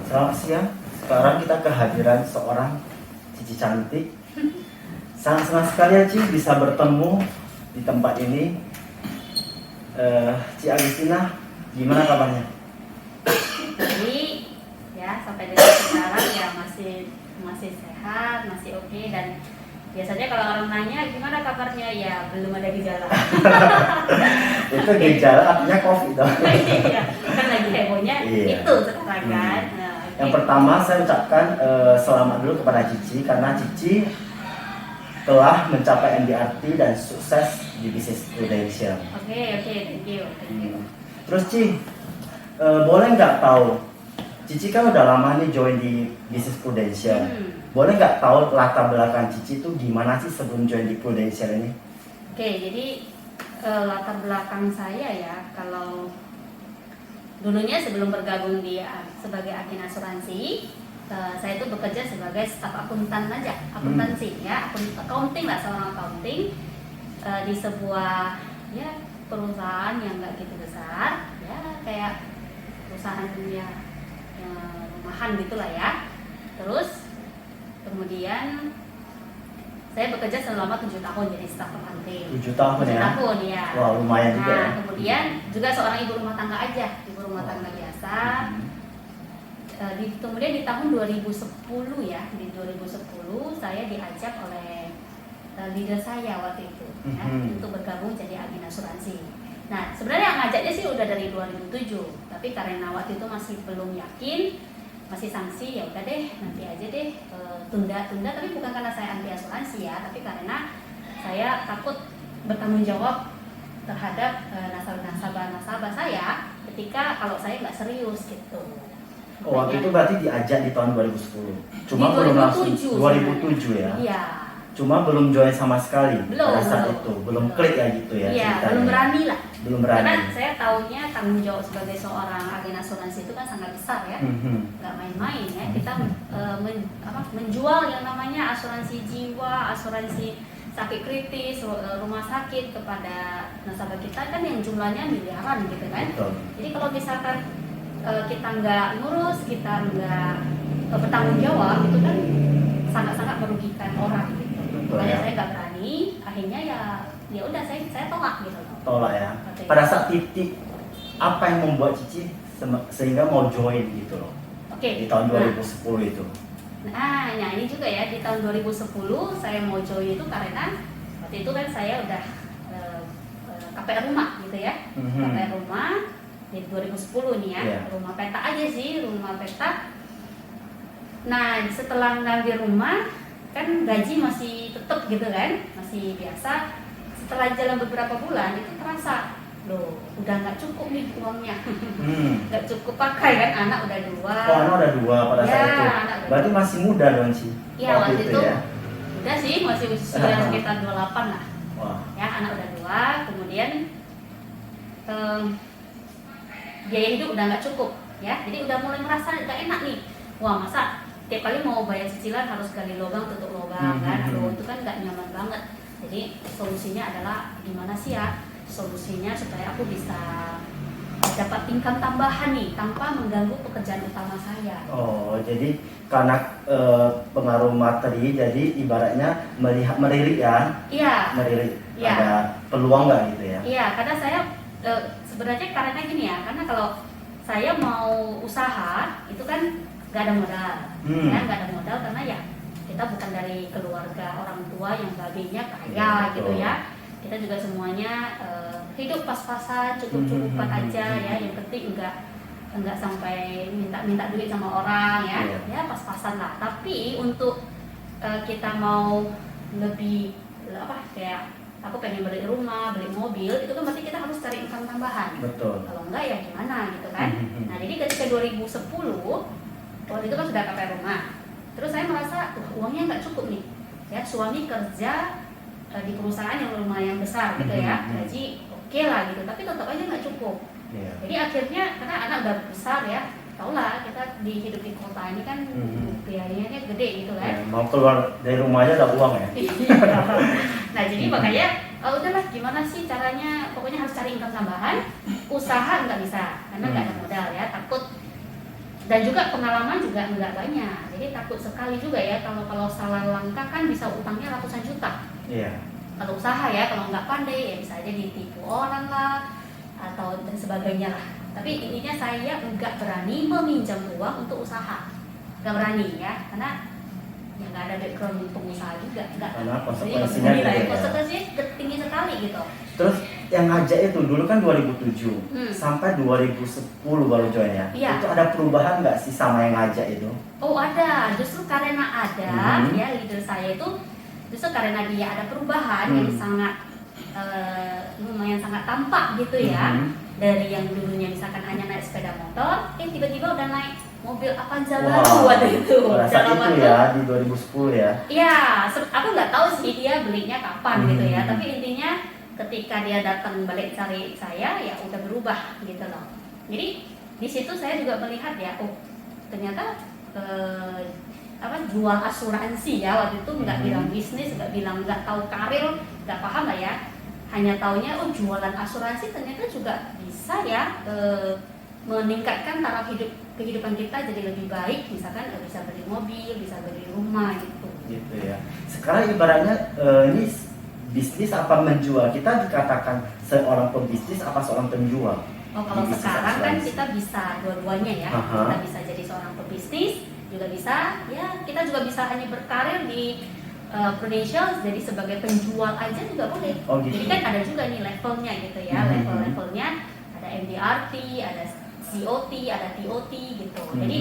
Selamat siang. Sekarang kita kehadiran seorang Cici cantik. Sangat senang sekali ya Ci bisa bertemu di tempat ini. Ci Agustina, gimana kabarnya? Jadi ya sampai dengan sekarang ya masih sehat, masih oke. Dan biasanya kalau orang nanya gimana kabarnya, ya belum ada gejala. Itu gejala artinya COVID dong. Iya, kan lagi hebohnya Iya. itu sekarang kan. Nah, Yang pertama saya ucapkan selamat dulu kepada Cici karena Cici telah mencapai MDRT dan sukses di Business Prudential. Oke, thank you. Terus Ci, boleh nggak tahu, Cici kan udah lama nih join di Business Prudential. Boleh nggak tahu latar belakang Cici itu gimana sih sebelum join di Prudential ini? Oke, jadi latar belakang saya ya, kalau dulunya sebelum bergabung di sebagai agen asuransi, saya itu bekerja sebagai staf akuntan aja, akuntansi ya, accounting lah, seorang accounting di sebuah ya perusahaan yang nggak gitu besar, ya kayak perusahaan ya, rumahan gitulah ya. Terus kemudian saya bekerja selama 7 tahun jadi staf accounting. 7 tahun 7 ya? tahun ya. Wah, lumayan juga ya. Nah, kemudian juga seorang ibu rumah tangga aja, ibu rumah tangga biasa. Kemudian di tahun 2010 ya, di 2010 saya diajak oleh leader saya waktu itu ya, untuk bergabung jadi agen asuransi. Nah, sebenarnya yang ngajaknya sih udah dari 2007, tapi karena waktu itu masih belum yakin, masih sanksi, ya udah deh nanti aja deh, tunda. Tapi bukan karena saya anti asuransi ya, tapi karena saya takut bertanggung jawab terhadap nasabah saya ketika kalau saya nggak serius gitu. Oh, waktu itu berarti diajak di tahun 2010. Cuma Di belum langsung 2007 2007 ya. Iya. Cuma belum join sama sekali Belum, pada saat belum. itu. Belum klik ya gitu ya. Iya, ceritanya. belum berani lah. Belum berani. Karena saya tahunya tanggung jawab sebagai seorang agen asuransi itu kan sangat besar ya. Nggak main-main ya. Kita menjual yang namanya asuransi jiwa, asuransi sakit kritis, rumah sakit kepada nasabah kita kan yang jumlahnya miliaran gitu kan. Betul. Jadi kalau misalkan kita nggak ngurus, kita nggak bertanggung jawab, itu kan sangat-sangat merugikan orang gitu. Makanya ya. saya nggak berani, akhirnya ya udah saya tolak gitu. Tolak ya. Oke. Pada saat titik apa yang membuat Cici sehingga mau join gitu loh? Oke. Di tahun 2010 itu. Nah, ini juga ya, di tahun 2010 saya mau join itu karena waktu itu kan saya udah KPR rumah gitu ya. KPR rumah di 2010 nih ya, rumah peta aja sih, rumah peta. Nah, setelah ngambil rumah kan gaji masih tetap gitu kan, masih biasa. Setelah jalan beberapa bulan itu terasa, loh udah nggak cukup nih uangnya, nggak cukup pakai kan, anak udah 2. Oh, anak udah 2 pada saat itu. Berarti masih muda dong sih. Iya, waktu itu ya. Udah sih, masih usia sekitar 28 lah. Wah. Ya, anak udah 2, kemudian biaya hidup udah nggak cukup ya, jadi udah mulai merasa nggak enak nih. Wah, masa tiap kali mau bayar cicilan harus gali lubang tutup lubang kan, aduh itu kan nggak nyaman banget. Jadi solusinya adalah gimana sih ya, solusinya supaya aku bisa dapat income tambahan nih tanpa mengganggu pekerjaan utama saya. Oh, jadi karena pengaruh materi, jadi ibaratnya melirik ya? Iya. Melirik. Iya. Ada peluang nggak gitu ya? Iya, karena saya sebenarnya karena gini ya, karena kalau saya mau usaha itu kan nggak ada modal, ya nggak ada modal karena ya kita bukan dari keluarga orang tua yang babinya kaya gitu ya. Kita juga semuanya hidup pas-pasan, cukup-cukupan aja ya. Yang penting enggak sampai minta duit sama orang ya. Ya pas-pasan lah. Tapi untuk kita mau lebih kayak aku pengen beli rumah, beli mobil, itu kan berarti kita harus cari income tambahan. Betul. Kalau enggak ya gimana gitu kan. Nah, jadi ketika 2010 waktu itu kan sudah KPR rumah. Terus saya merasa uangnya nggak cukup nih. Ya, suami kerja di perusahaan yang lumayan besar gitu ya, gaji oke lah gitu, tapi tetap aja nggak cukup. Jadi akhirnya karena anak udah besar ya, tau lah kita hidup di kota ini kan biayanya kan gede gitu kan. Mau keluar dari rumah aja ada uang ya. Nah jadi makanya udahlah gimana sih caranya, pokoknya harus cari income tambahan. Usaha nggak bisa karena nggak ada modal ya, takut Dan juga pengalaman juga nggak banyak, jadi takut sekali juga ya kalau salah langkah kan bisa utangnya ratusan juta. Iya. Kalau usaha ya, kalau nggak pandai ya bisa aja ditipu orang lah atau dan sebagainya lah. Tapi intinya saya nggak berani meminjam uang untuk usaha, nggak berani ya, karena ya nggak ada background pengusaha juga, nggak. Karena Jadi konsekuensinya nggak gede ya. konsekuensinya tinggi sekali gitu. Terus yang ngajak itu dulu kan 2007 sampai 2010 baru join ya. Iya. Itu ada perubahan nggak sih sama yang ngajak itu? Oh ada, justru karena ada ya leader saya itu justru karena dia ada perubahan yang sangat lumayan sangat tampak gitu ya. Dari yang dulunya misalkan hanya naik sepeda motor, tiba-tiba udah naik mobil Avanza baru waktu itu. Pada saat itu ya di 2010 ya. Iya, aku nggak tahu sih dia belinya kapan gitu ya. Tapi intinya ketika dia datang balik cari saya ya udah berubah gitu loh. Jadi di situ saya juga melihat ya, oh ternyata jual asuransi ya waktu itu nggak bilang bisnis, nggak tahu karir, nggak paham lah ya. Hanya taunya oh jualan asuransi ternyata juga bisa ya meningkatkan taraf kehidupan kita jadi lebih baik, misalkan bisa beli mobil, bisa beli rumah gitu. Gitu ya. Sekarang ibaratnya ini bisnis apa menjual? Kita dikatakan seorang pebisnis apa seorang penjual? Oh kalau sekarang kan kita bisa dua-duanya ya. Kita bisa jadi seorang pebisnis, juga bisa ya kita juga bisa hanya berkarir di Prudential jadi sebagai penjual aja juga boleh. Oh, gitu. Jadi kan ada juga nih levelnya gitu ya. Level-levelnya ada MDRT, ada COT, ada TOT gitu. Jadi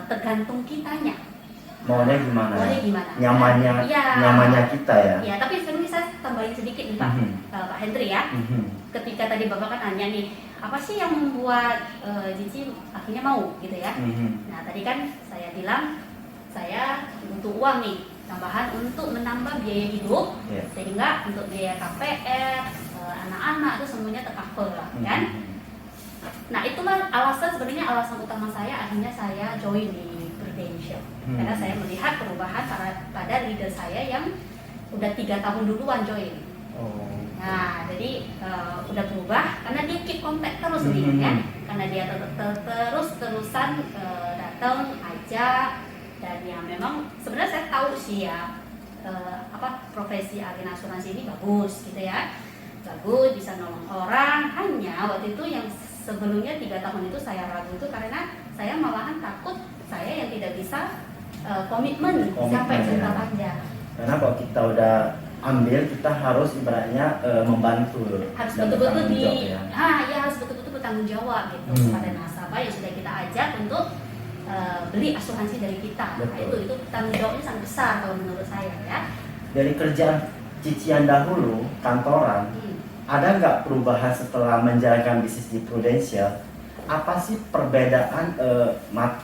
tergantung kitanya. Maunya gimana? Maunya gimana? Nyamannya kita ya. Ya, tapi sebenarnya saya tambahin sedikit nih Pak, Pak Hendri ya. Ketika tadi Bapak kan nanya nih, apa sih yang membuat Cici akhirnya mau gitu ya? Nah, tadi kan saya bilang saya butuh uang nih, tambahan untuk menambah biaya hidup, sehingga untuk biaya KPR, anak-anak itu semuanya tercover lah, kan? Nah itulah sebenarnya alasan utama saya akhirnya saya join di Prudential, karena saya melihat perubahan pada leader saya yang udah 3 tahun duluan join. Nah jadi udah berubah karena dia keep contact terus nih kan, karena dia terus-terusan datang ajak. Dan ya memang sebenarnya saya tahu sih ya profesi agen asuransi ini bagus gitu ya, bagus bisa nolong orang. Hanya waktu itu yang sebelumnya 3 tahun itu saya ragu itu karena saya malahan takut saya yang tidak bisa komitmen sampai jangka panjang. Karena kalau kita udah ambil kita harus ibaratnya membantu. Harus betul-betul harus betul-betul bertanggung jawab gitu kepada nasabah yang sudah kita ajak untuk beli asuransi dari kita. Nah, itu tanggung jawabnya sangat besar kalau menurut saya ya. Dari kerjaan Cici yang dahulu kantoran, ada nggak perubahan setelah menjalankan bisnis di Prudential? Apa sih perbedaan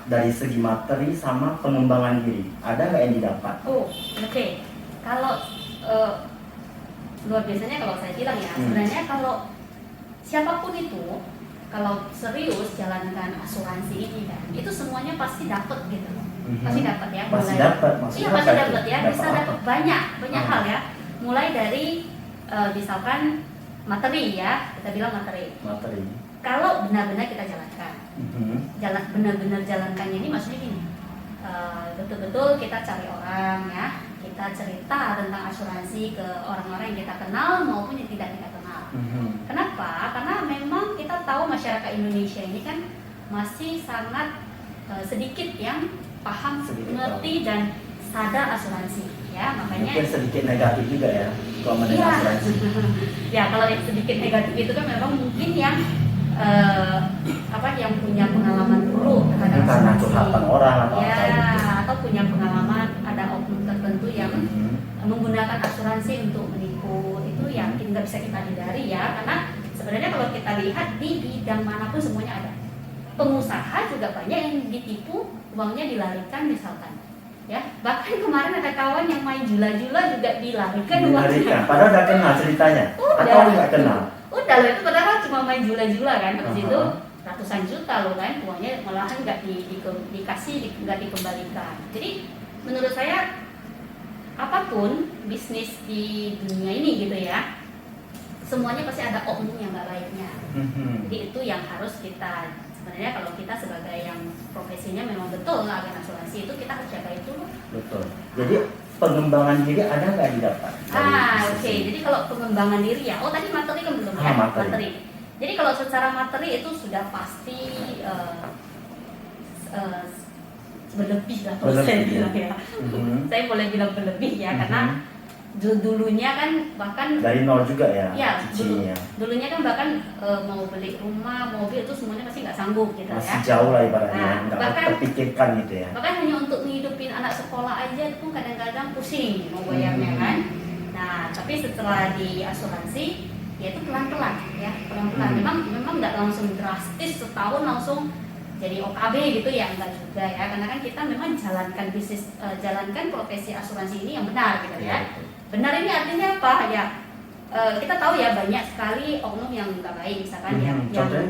dari segi materi sama pengembangan diri? Ada nggak yang didapat? Oke. Kalau luar biasanya kalau saya bilang ya, sebenarnya kalau siapapun itu kalau serius jalankan asuransi ini kan, itu semuanya pasti dapat gitu loh. Pasti dapat ya. Pasti dapat. Iya pasti dapat ya. Bisa dapat banyak hal ya. Mulai dari misalkan materi ya, kita bilang materi. Kalau benar-benar kita jalankan, benar-benar jalankannya ini maksudnya gini, betul-betul kita cari orang ya, kita cerita tentang asuransi ke orang-orang yang kita kenal maupun yang tidak kita kenal. Kenapa? Karena memang kita tahu masyarakat Indonesia ini kan masih sangat sedikit yang paham, mengerti dan sadar asuransi ya, makanya mungkin sedikit negatif juga ya kalau mendengar asuransi. Ya kalau yang sedikit negatif itu kan memang mungkin yang yang punya pengalaman dulu terhadap karena curhatan orang atau atau punya pengalaman ada oknum tertentu yang menggunakan asuransi untuk menipu, itu yakin nggak bisa kita hindari ya, karena sebenarnya kalau kita lihat di bidang manapun semuanya ada. Pengusaha juga banyak yang ditipu, uangnya dilarikan misalkan ya, bahkan kemarin ada kawan yang main jula-jula juga dilarikan uangnya. Padahal udah kenal ceritanya atau nggak kenal? Udah loh, itu padahal cuma main jula-jula kan, habis itu ratusan juta loh kan, uangnya malahan nggak dikasih, nggak dikembalikan. Jadi menurut saya apapun bisnis di dunia ini gitu ya, semuanya pasti ada oknum yang nggak baiknya. Jadi itu yang harus kita sebenarnya kalau kita sebagai yang profesinya memang betul agen asuransi itu kita harus jaga itu. Betul. Jadi pengembangan diri ada nggak didapat? Oke. Jadi kalau pengembangan diri ya, tadi materi kan belum ya, materi. Jadi kalau secara materi itu sudah pasti berlebih lah kalau saya bilang ya. Saya boleh bilang berlebih ya, karena dulunya kan bahkan dari nol juga ya. Ya, dulunya kan bahkan mau beli rumah, mobil itu semuanya pasti nggak sanggup gitu. Masih ya. Jauh lah ibaratnya, nggak bahkan terpikirkan gitu ya. Bahkan hanya untuk ngidupin anak sekolah aja itu kadang-kadang pusing mau bayarnya kan. Nah, tapi setelah di asuransi ya itu pelan-pelan ya, pelan-pelan. Memang nggak langsung drastis setahun langsung jadi OKB gitu ya, enggak juga ya, karena kan kita memang jalankan profesi asuransi ini yang benar gitu ya. Benar ini artinya apa ya? Kita tahu ya banyak sekali oknum yang nggak baik, misalkan yang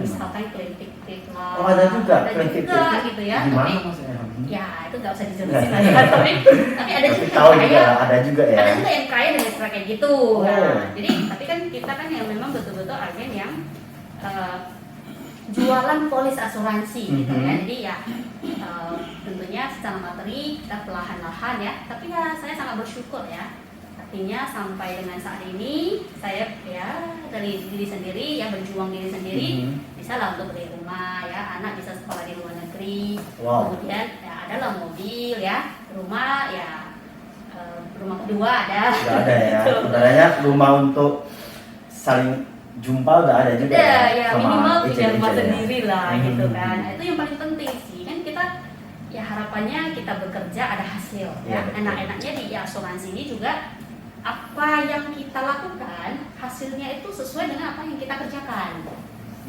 misalkan klaim fiktif lah. Ada juga gitu ya. Gimana tapi maksudnya? ya itu nggak usah dijelasin lah ya. tapi ada juga tahu yang juga, ada juga ya. Ada juga yang kaya dengan cara kayak gitu. Nah, jadi tapi kan kita kan yang memang betul-betul agen yang jualan polis asuransi gitu ya. Jadi ya tentunya secara materi kita perlahan-lahan ya, tapi ya saya sangat bersyukur ya, artinya sampai dengan saat ini saya ya dari diri sendiri ya, berjuang diri sendiri, bisa lah untuk beli rumah ya, anak bisa sekolah di luar negeri, kemudian ya adalah mobil ya, rumah ya, rumah kedua ada ya. Sebenarnya rumah untuk saling jumpa udah ada juga ya minimal punya rumah sendiri lah gitu kan. Nah, itu yang paling penting sih kan, kita ya harapannya kita bekerja ada hasil ya. Enak-enaknya di asuransi ini juga apa yang kita lakukan hasilnya itu sesuai dengan apa yang kita kerjakan.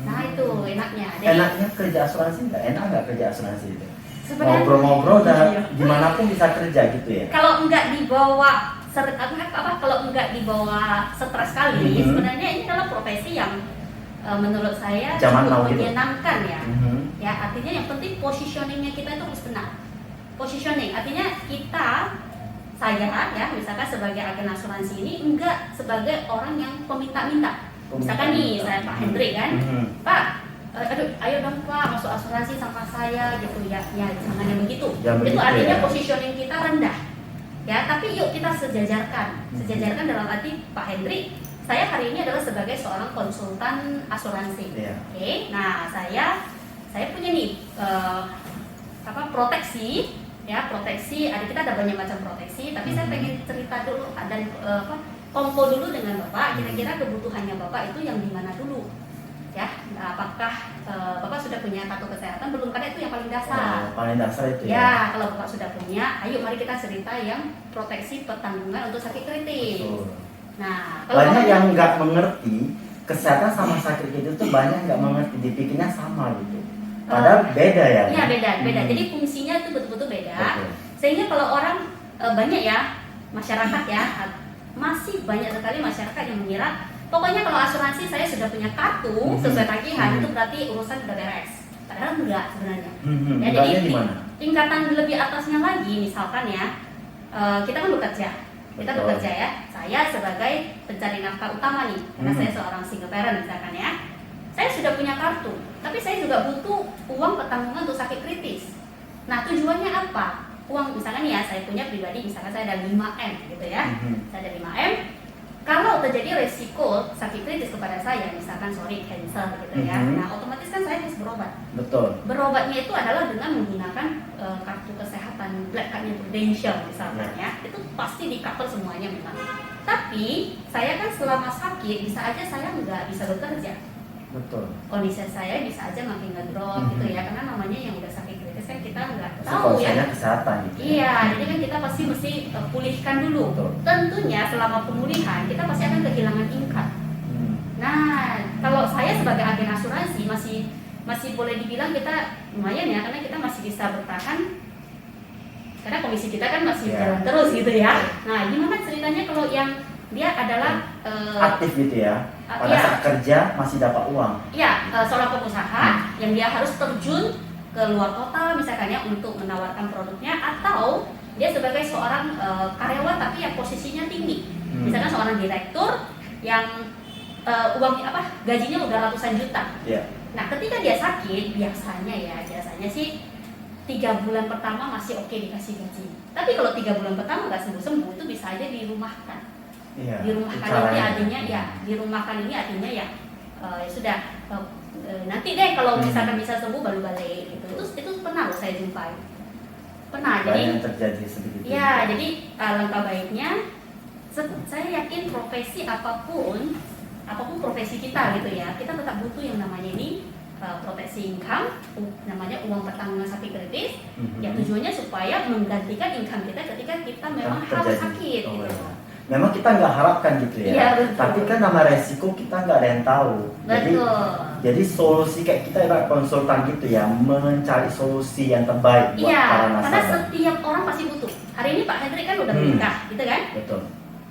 Nah itu enaknya. Enaknya kerja asuransi nggak kerja asuransi itu? Sebenarnya ngobrol-ngobrol dan gimana pun bisa kerja gitu ya. Kalau nggak dibawa kalau nggak dibawa stres sekali, sebenarnya ini adalah profesi yang menurut saya cukup menyenangkan ya. Ya artinya yang penting positioningnya kita itu harus benar. Positioning artinya saya ya misalkan sebagai agen asuransi ini enggak sebagai orang yang peminta-minta. Misalkan nih saya Pak Hendrik kan, Pak, ayo dong Pak masuk asuransi sama saya gitu ya. Ya jangan yang begitu. Itu artinya positioning kita rendah. Ya, tapi yuk kita sejajarkan dalam arti Pak Hendrik, saya hari ini adalah sebagai seorang konsultan asuransi. Oke, nah saya punya nih proteksi. Ada kita ada banyak macam proteksi, tapi saya pengen cerita dulu dan kompol dulu dengan Bapak. Kira-kira kebutuhannya Bapak itu yang di mana dulu? Ya, apakah Bapak sudah punya kartu kesehatan belum? Karena itu yang paling dasar. Paling dasar itu ya. Kalau Bapak sudah punya, ayo mari kita cerita yang proteksi pertanggungan untuk sakit kritis. Nah, kalau banyak yang nggak mengerti kesehatan sama sakit kritis itu, banyak nggak mengerti, dipikirnya sama gitu. Padahal beda ya. Iya beda. Jadi fungsinya itu betul-betul beda. Sehingga kalau orang banyak ya masyarakat ya, masih banyak sekali masyarakat yang mengira pokoknya kalau asuransi saya sudah punya kartu sesuai tagihan itu berarti urusan udah beres. Padahal enggak sebenarnya. Ya, jadi tingkatan lebih atasnya lagi, misalkan ya kita kan bekerja ya. Saya sebagai pencari nafkah utama nih, karena saya seorang single parent misalkan ya. Saya sudah punya kartu, tapi saya juga butuh uang pertanggungan untuk sakit kritis. Nah tujuannya apa? Uang misalkan ya saya punya pribadi, misalkan saya ada 5M gitu ya. Saya ada 5M. Kalau terjadi resiko sakit kritis kepada saya, misalkan cancer gitu ya, nah otomatis kan saya harus berobat. Betul. Berobatnya itu adalah dengan menggunakan kartu kesehatan Black Cardnya Prudential misalkan ya, itu pasti di cover semuanya memang. Tapi saya kan selama sakit bisa aja saya nggak bisa bekerja. Betul. Kondisi saya bisa aja makin ngedrop gitu ya, karena namanya yang udah sakit kritis kan kita nggak tahu ya. Kesehatan gitu. Iya, jadi kan kita pasti mesti pulihkan dulu. Betul. Tentunya selama pemulihan kita pasti akan kehilangan income. Nah, kalau saya sebagai agen asuransi masih boleh dibilang kita lumayan ya, karena kita masih bisa bertahan. Karena komisi kita kan masih jalan terus gitu ya. Nah, gimana ceritanya kalau yang dia adalah aktif gitu ya? Pada saat kerja masih dapat uang. Iya, seorang pengusaha yang dia harus terjun ke luar kota misalkan ya untuk menawarkan produknya, atau dia sebagai seorang karyawan tapi yang posisinya tinggi. Misalkan seorang direktur yang gajinya udah ratusan juta. Nah, ketika dia sakit, biasanya sih 3 bulan pertama masih oke dikasih gaji. Tapi kalau 3 bulan pertama nggak sembuh-sembuh, itu bisa aja dirumahkan. Iya, Dirumahkan ini caranya. artinya ya, dirumahkan ini artinya ya, ya sudah, nanti deh kalau misalkan bisa sembuh baru balik gitu. Itu pernah loh saya jumpai. Pernah. Banyak Jadi yang terjadi seperti itu. ya, jadi alangkah baiknya saya yakin profesi apapun profesi kita gitu ya, kita tetap butuh yang namanya ini proteksi income, namanya uang pertanggungan sakit kritis. Ya tujuannya supaya menggantikan income kita ketika kita memang harus sakit Oh, gitu. ya. Memang kita nggak harapkan gitu ya. Iya, betul. Tapi kan nama resiko kita nggak ada yang tahu. Betul. Jadi solusi kayak kita ibarat konsultan gitu ya, mencari solusi yang terbaik buat Iya, para karena nasabah. setiap orang pasti butuh. Hari ini Pak Hendrik kan udah menikah, gitu kan? Betul.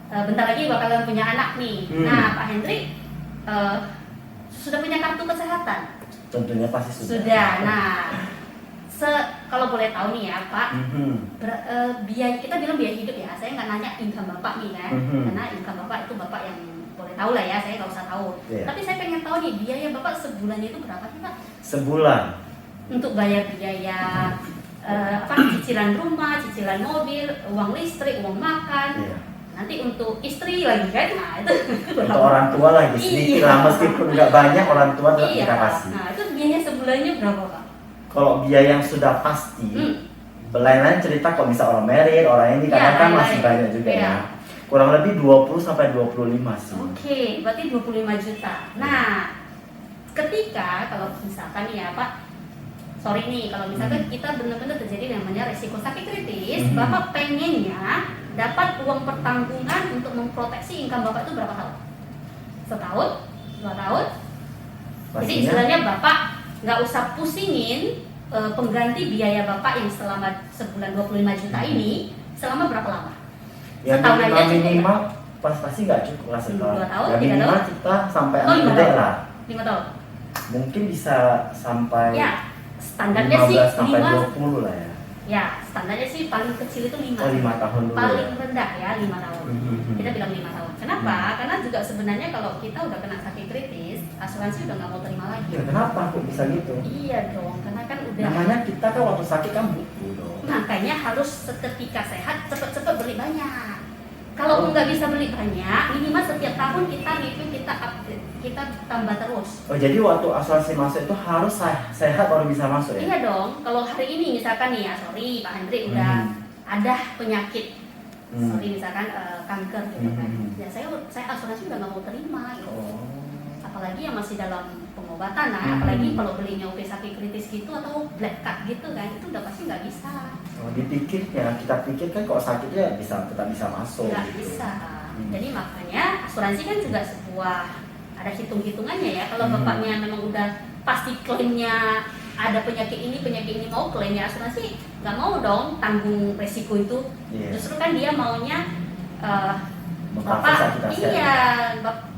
Bentar lagi bakalan punya anak nih. Nah, Pak Hendrik sudah punya kartu kesehatan. Tentunya pasti sudah. Sudah. Nah, kalau boleh tahu nih ya Pak, biaya, kita bilang biaya hidup ya. Saya nggak nanya income Bapak nih kan, karena income Bapak itu Bapak yang boleh tahu lah ya. Saya nggak usah tahu. Yeah. Tapi saya pengen tahu nih biaya Bapak sebulan itu berapa sih Pak? Sebulan. Untuk bayar biaya cicilan rumah, cicilan mobil, uang listrik, uang makan. Iya. Nanti untuk istri lagi kan, nah itu Untuk orang tua lagi sedikit lah, meskipun nggak banyak orang tua tetap iya. kita kasih. Nah itu biaya sebulannya berapa Pak? Kalau biaya yang sudah pasti, lain-lain cerita kalau bisa orang married, orang ini kadang kan masih banyak juga ya. Kurang lebih 20 sampai 25 sih. Oke, berarti 25 juta. Nah, ketika kalau misalkan nih ya Pak, sorry nih, kalau misalkan kita benar-benar terjadi namanya resiko sakit kritis, Bapak pengennya dapat uang pertanggungan untuk memproteksi income Bapak itu berapa tahun? Setahun? 2 tahun? Jadi istilahnya Bapak nggak usah pusingin pengganti biaya Bapak yang selama sebulan 25 juta ini selama berapa lama? Ya Setahun aja cukup minimal pasti nggak cukup lah setahun. 2 tahun, Ya 3 minimal tahun? kita sampai 5 gede tahun. lah. 5 tahun? Mungkin bisa sampai Ya, standarnya sih 15 sampai 5. 20 lah ya. Ya, standarnya sih paling kecil itu 5. Oh, 5 tahun dulu. Paling Ya. rendah ya 5 tahun. Kita bilang 5 tahun. Kenapa? Karena juga sebenarnya kalau kita udah kena sakit kritis, asuransi udah nggak mau terima lagi. Ya, kenapa kok bisa gitu? Iya dong, karena kan udah. Namanya kita kan waktu sakit kan butuh dong. Makanya harus seketika sehat cepet-cepet beli banyak. Kalau nggak bisa beli banyak, minimal setiap tahun kita review, kita update, kita tambah terus. Oh jadi waktu asuransi masuk itu harus sehat baru bisa masuk ya? Iya dong. Kalau hari ini misalkan nih ya, sorry Pak Hendrik udah ada penyakit, sorry misalkan kanker gitu kan. Ya saya asuransi udah nggak mau terima gitu. Apalagi yang masih dalam pengobatan, nah apalagi kalau belinya OP sakit kritis gitu atau black card gitu kan, itu udah pasti nggak bisa. Oh, dipikirnya, kita pikir kan kalau sakitnya tetap bisa masuk. Nggak gitu. bisa. Jadi makanya asuransi kan juga sebuah ada hitung-hitungannya ya. Kalau bapaknya memang udah pasti klaimnya ada penyakit ini mau klaim ya, asuransi nggak mau dong tanggung resiko itu. Yeah. Justru kan dia maunya Bapak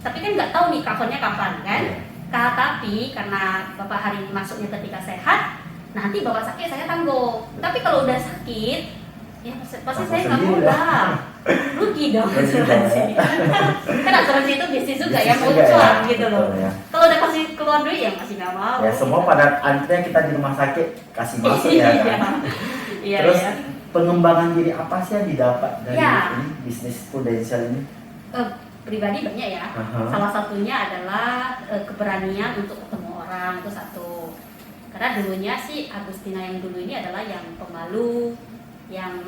tapi kan nggak tahu nih covernya kapan kan. Yeah. Tapi karena bapak hari ini masuknya ketika sehat, nanti bapak sakit saya tanggung. Tapi kalau udah sakit, ya pasti saya nggak mau lah. Rugi dong asuransi. Kan asuransi itu bisnis juga ya, mau cuan gitu loh. Ya. Kalau udah kasih keluar duit ya masih nggak mau. Ya semua pada antrinya kita di rumah sakit kasih masuk ya kan. Iya. Terus Iya. pengembangan diri apa sih yang didapat dari Ya. ini bisnis prudensial ini? Pribadi banyak ya. Salah satunya adalah keberanian untuk ketemu orang, itu satu. Karena dulunya sih Agustina yang dulu ini adalah yang pemalu, yang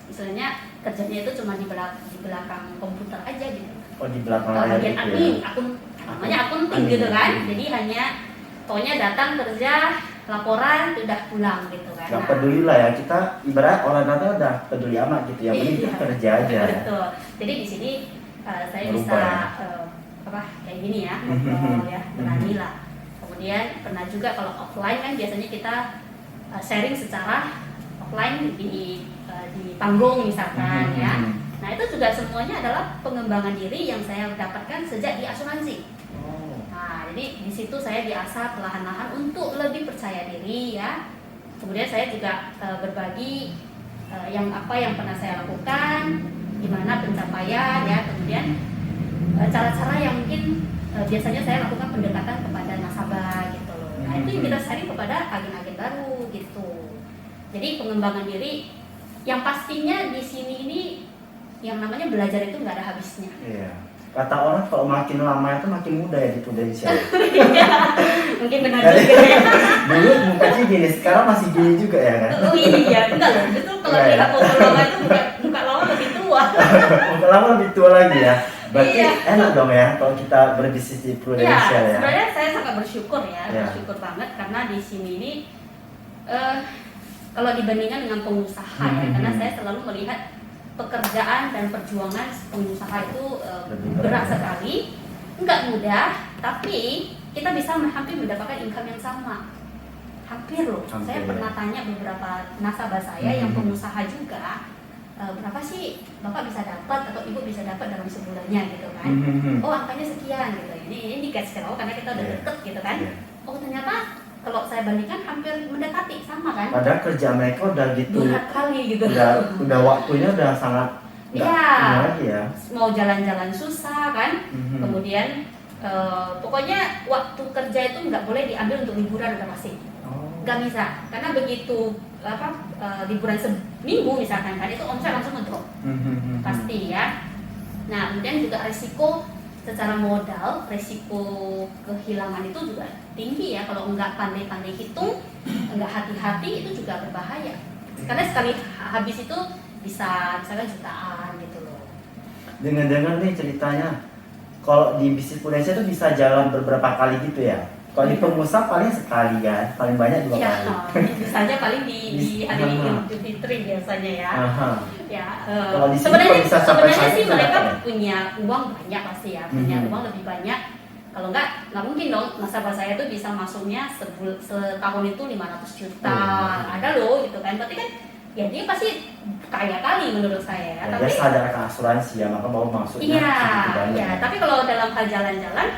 istilahnya kerjanya itu cuma di belakang komputer aja gitu. Oh di belakang Kalau layar bagian itu admin, ya? namanya akunting gitu kan. Jadi hanya pokoknya datang kerja, laporan, udah pulang gitu kan. Gak peduli lah ya, kita ibarat orang data udah peduli amat gitu ya, mending kita kerja aja. Betul. Jadi di sini saya Berubah bisa ya? kayak gini ya, ngobrol ya, berani lah. Kemudian pernah juga kalau offline kan biasanya kita sharing secara offline di panggung misalkan ya. Nah itu juga semuanya adalah pengembangan diri yang saya dapatkan sejak di asuransi. Nah jadi di situ saya diasah perlahan-lahan untuk lebih percaya diri ya. Kemudian saya juga berbagi yang pernah saya lakukan, gimana pencapaian ya, kemudian cara-cara yang mungkin biasanya saya lakukan pendekatan kepada nasabah gitu loh. Nah itu yang kita cari kepada agen-agen baru gitu. Jadi pengembangan diri yang pastinya di sini ini yang namanya belajar itu nggak ada habisnya. Iya. Kata orang kalau makin lama itu makin muda ya di Prudential. Mungkin benar juga ya. Dulu mukanya gini, sekarang masih gini juga ya kan? Oh iya, enggak loh. Itu kalau Iya, lihat iya. foto lama itu muka lama lebih tua. Muka lama lebih tua lagi ya. Berarti Iya. enak dong ya kalau kita berbisnis di Prudential ya. Sebenarnya saya sangat bersyukur ya, Iya. bersyukur banget karena di sini ini kalau dibandingkan dengan pengusaha ya, karena saya selalu melihat pekerjaan dan perjuangan pengusaha itu Lebih berat berat. sekali, nggak mudah, tapi kita bisa hampir mendapatkan income yang sama. Hampir loh. Hampir, Saya ya. pernah tanya beberapa nasabah saya yang pengusaha juga, berapa sih Bapak bisa dapat atau Ibu bisa dapat dalam sebulannya gitu kan? Oh angkanya sekian gitu. Ini dikasih tahu karena kita udah Iya. deket gitu kan. Iya. Oh ternyata kalau saya bandingkan hampir mendekati sama kan? Padahal kerja mereka udah gitu. Berat kali gitu. Udah waktunya udah sangat nggak Iya. ini lagi ya. Mau jalan-jalan susah kan? Kemudian pokoknya waktu kerja itu nggak boleh diambil untuk liburan udah pasti. Nggak bisa karena begitu liburan seminggu misalkan kan itu omset langsung ngedrop pasti ya. Nah kemudian juga resiko secara modal, resiko kehilangan itu juga tinggi ya kalau nggak pandai-pandai hitung, nggak hati-hati itu juga berbahaya. Karena sekali habis itu bisa misalkan jutaan gitu loh. Dengar-dengar nih ceritanya, kalau di bisnis Prudential itu bisa jalan beberapa kali gitu ya. Kalau di pengusaha paling sekali kan, paling banyak 2 Ya, kali. misalnya paling di hari Idul Fitri biasanya ya. Aha. Ya, Kalau di sini sebenarnya kok bisa sampai sebenarnya saat sih itu mereka dapat ya? punya uang banyak pasti ya, punya uang lebih banyak. Kalau nggak mungkin dong nasabah saya tuh bisa masuknya setahun itu 500 juta. Ada loh gitu kan. Berarti kan ya dia pasti kaya kali menurut saya. Ya, Tapi dia sadar akan asuransi ya, maka mau masuknya iya, segitu banyak. iya. Tapi kalau dalam hal jalan-jalan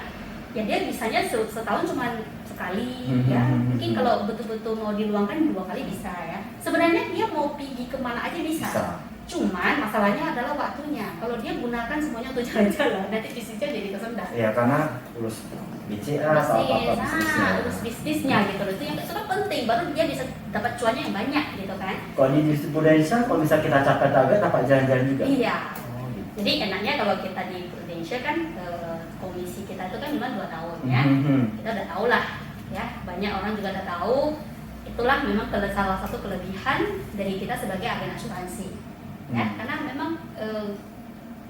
ya dia bisanya setahun cuma sekali ya. Mungkin kalau betul-betul mau diluangkan 2 kali bisa ya. Sebenarnya dia mau pergi kemana aja bisa. Cuman masalahnya adalah waktunya. Kalau dia gunakan semuanya untuk jalan-jalan, nanti bisnisnya jadi kesendat. Ya karena urus BCA atau apa-apa bisnisnya. Urus bisnisnya gitu loh. Itu yang sangat penting. Baru dia bisa dapat cuannya yang banyak gitu kan. Kalau di bisnis Prudential, kalau bisa kita capai target, dapat jalan-jalan juga. Iya. Oh, gitu. Jadi enaknya kalau kita di Prudential kan komisi kita itu kan cuma 2 tahun ya. Kita udah tahu lah ya. Banyak orang juga udah tahu. Itulah memang salah satu kelebihan dari kita sebagai agen asuransi. Ya, karena memang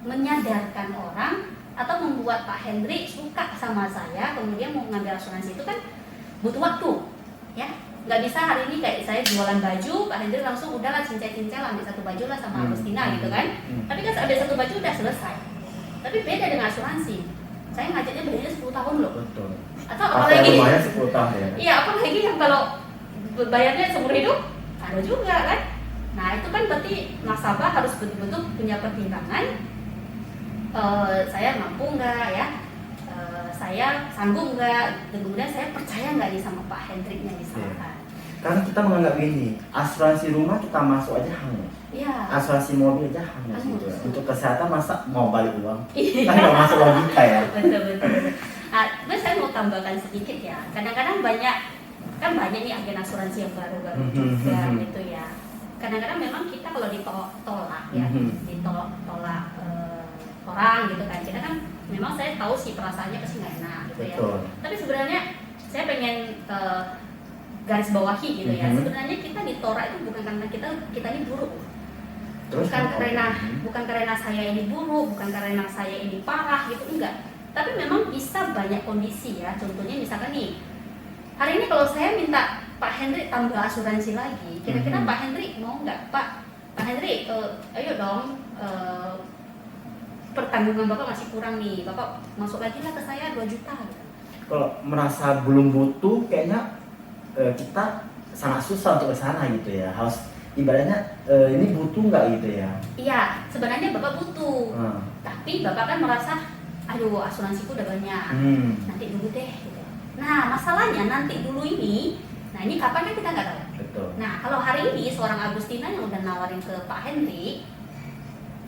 menyadarkan orang atau membuat Pak Hendrik suka sama saya, kemudian mau ngambil asuransi itu kan butuh waktu, ya. Nggak bisa hari ini kayak saya jualan baju, Pak Hendrik langsung udahlah cincang-cincang ambil 1 baju lah sama Agustina gitu kan. Tapi kan ambil 1 baju udah selesai. Tapi beda dengan asuransi. Saya ngajaknya belinya 10 tahun loh. Betul. Atau Apa apalagi lumayan 10 tahun ya. iya, apalagi yang kalau bayarnya seumur hidup ada juga kan. Nah itu kan berarti nasabah harus betul-betul punya pertimbangan, saya mampu nggak ya, saya sanggup nggak, dan kemudian saya percaya nggak nih sama Pak Hendriknya misalkan. Karena kita menganggap gini, asuransi rumah kita masuk aja hangus, Iya. asuransi mobil aja hangus gitu. Untuk kesehatan masa mau balik uang, Iya. kan nggak masuk logika ya. Betul. Nah, terus saya mau tambahkan sedikit ya. Kadang-kadang banyak nih agen asuransi yang baru-baru juga gitu ya. Kadang-kadang memang kita kalau ditolak ya, ditolak orang gitu kan. Kita kan memang saya tahu sih perasaannya pasti nggak enak gitu ya. Betul. Tapi sebenarnya saya pengen garis bawahi gitu ya. Sebenarnya kita ditolak itu bukan karena kita ini buruk. Terus Bukan karena saya ini buruk, bukan karena saya ini parah gitu, enggak. Tapi memang bisa banyak kondisi ya. Contohnya misalkan nih, hari ini kalau saya minta Pak Hendrik tambah asuransi lagi, kira-kira Pak Hendrik mau nggak? Pak Hendrik, ayo dong, pertanggungan Bapak masih kurang nih, Bapak masuk lagi lah ke saya 2 juta gitu. Kalau merasa belum butuh, kayaknya kita sangat susah untuk ke sana gitu ya. Harus ibaratnya ini butuh nggak gitu ya? Iya, sebenarnya Bapak butuh, tapi Bapak kan merasa, aduh asuransiku udah banyak, nanti dulu deh gitu. Nah masalahnya nanti dulu ini, nah ini kapan kan kita nggak tahu. Betul. Nah kalau hari ini seorang Agustina yang udah nawarin ke Pak Hendrik,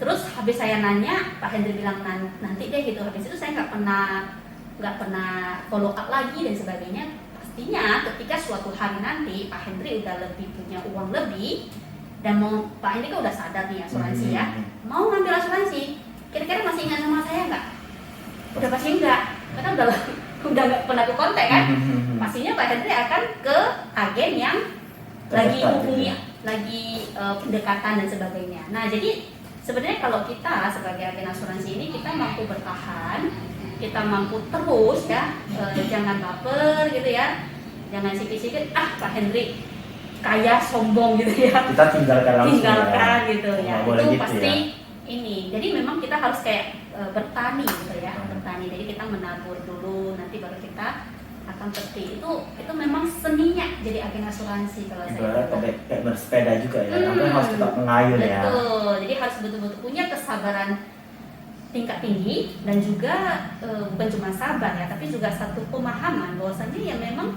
terus habis saya nanya, Pak Hendrik bilang nanti deh gitu. Habis itu saya nggak pernah follow up lagi dan sebagainya. pastinya ketika suatu hari nanti Pak Hendri udah lebih punya uang lebih dan mau Pak Hendri kan udah sadar nih asuransi ya, mau ngambil asuransi, kira-kira masih ingat nama saya nggak? Udah pasti enggak, karena udah nggak pernah ke kontak kan. Pastinya Pak Hendri akan ke agen yang lagi hubungi, lagi pendekatan dan sebagainya. Nah jadi sebenarnya kalau kita sebagai agen asuransi ini kita mampu bertahan, kita mampu terus ya, jangan baper gitu ya, jangan sikit-sikit Pak Hendri kaya sombong gitu ya, kita tinggalkan ya. Gitu ya, itu gitu pasti ya. Ini jadi memang kita harus kayak bertani gitu ya, bertani. Jadi kita menabur dulu, nanti baru kita akan petik. Itu memang seninya jadi agen asuransi kalau saya kayak bersepeda juga ya, harus tetap mengayun ya. Betul, jadi harus betul-betul punya kesabaran tingkat tinggi dan juga bukan cuma sabar ya, tapi juga satu pemahaman bahwasannya ya memang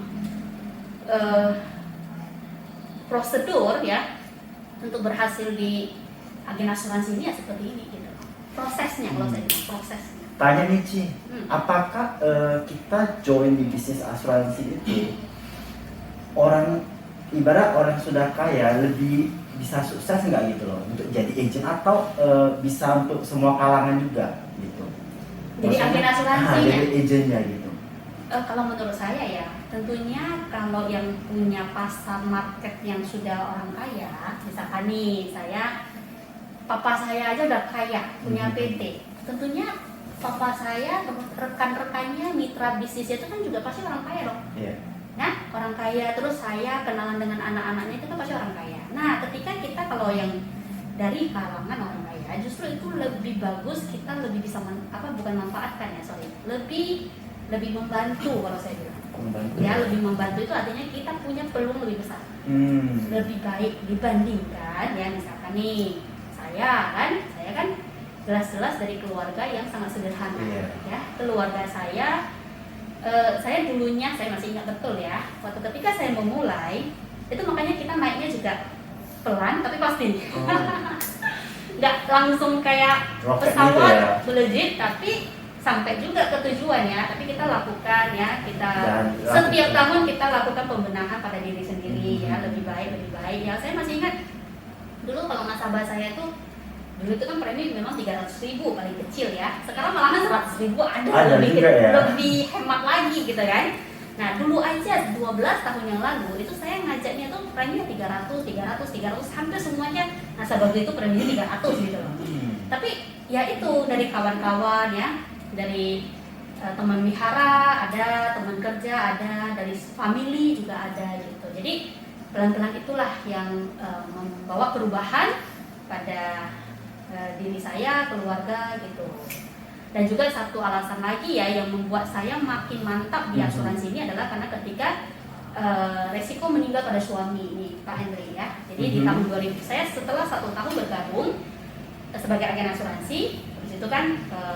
prosedur ya untuk berhasil di agen asuransi ini ya seperti ini gitu. Prosesnya kalau saya bilang prosesnya. Tanya nih Ci, apakah kita join di bisnis asuransi itu ibarat orang sudah kaya lebih bisa sukses nggak gitu loh untuk jadi agent, atau bisa untuk semua kalangan juga gitu? Jadi agen asuransi jadi agentnya gitu. Kalau menurut saya ya tentunya kalau yang punya pasar market yang sudah orang kaya, misalkan nih papa saya aja udah kaya punya PT, tentunya papa saya, rekan-rekannya, mitra bisnisnya itu kan juga pasti orang kaya dong. Nah, orang kaya, terus saya kenalan dengan anak-anaknya itu kan pasti orang kaya. Nah, ketika kita kalau yang dari kalangan orang kaya, justru itu lebih bagus, kita lebih bisa bukan manfaatkan ya, lebih membantu kalau saya bilang. Ya, lebih membantu itu artinya kita punya peluang lebih besar, lebih baik dibandingkan ya misalkan nih saya kan jelas-jelas dari keluarga yang sangat sederhana ya. Keluarga saya dulunya saya masih ingat betul ya, waktu ketika saya memulai itu makanya kita naiknya juga pelan tapi pasti. Nggak langsung kayak pesawat melejit, tapi sampai juga ke tujuan ya, tapi kita lakukan ya, setiap tahun kita lakukan pembenahan pada diri sendiri ya, lebih baik ya. Saya masih ingat dulu kalau nasabah saya tuh dulu itu kan premi memang 300.000 paling kecil ya, sekarang malahan 100.000 ada lebih hemat lagi gitu kan. Nah dulu aja 12 tahun yang lalu itu saya ngajaknya tuh premi 300 hampir semuanya nasabah itu preminya 300 gitu loh. Tapi ya itu dari kawan-kawan ya, dari teman wihara ada, teman kerja ada, dari family juga ada gitu. Jadi pelan-pelan itulah yang membawa perubahan pada diri saya, keluarga gitu. Dan juga satu alasan lagi ya yang membuat saya makin mantap di asuransi ini adalah karena ketika resiko meninggal pada suami ini Pak Hendri ya. Jadi di tahun 2000 saya setelah 1 tahun bergabung sebagai agen asuransi, habis itu kan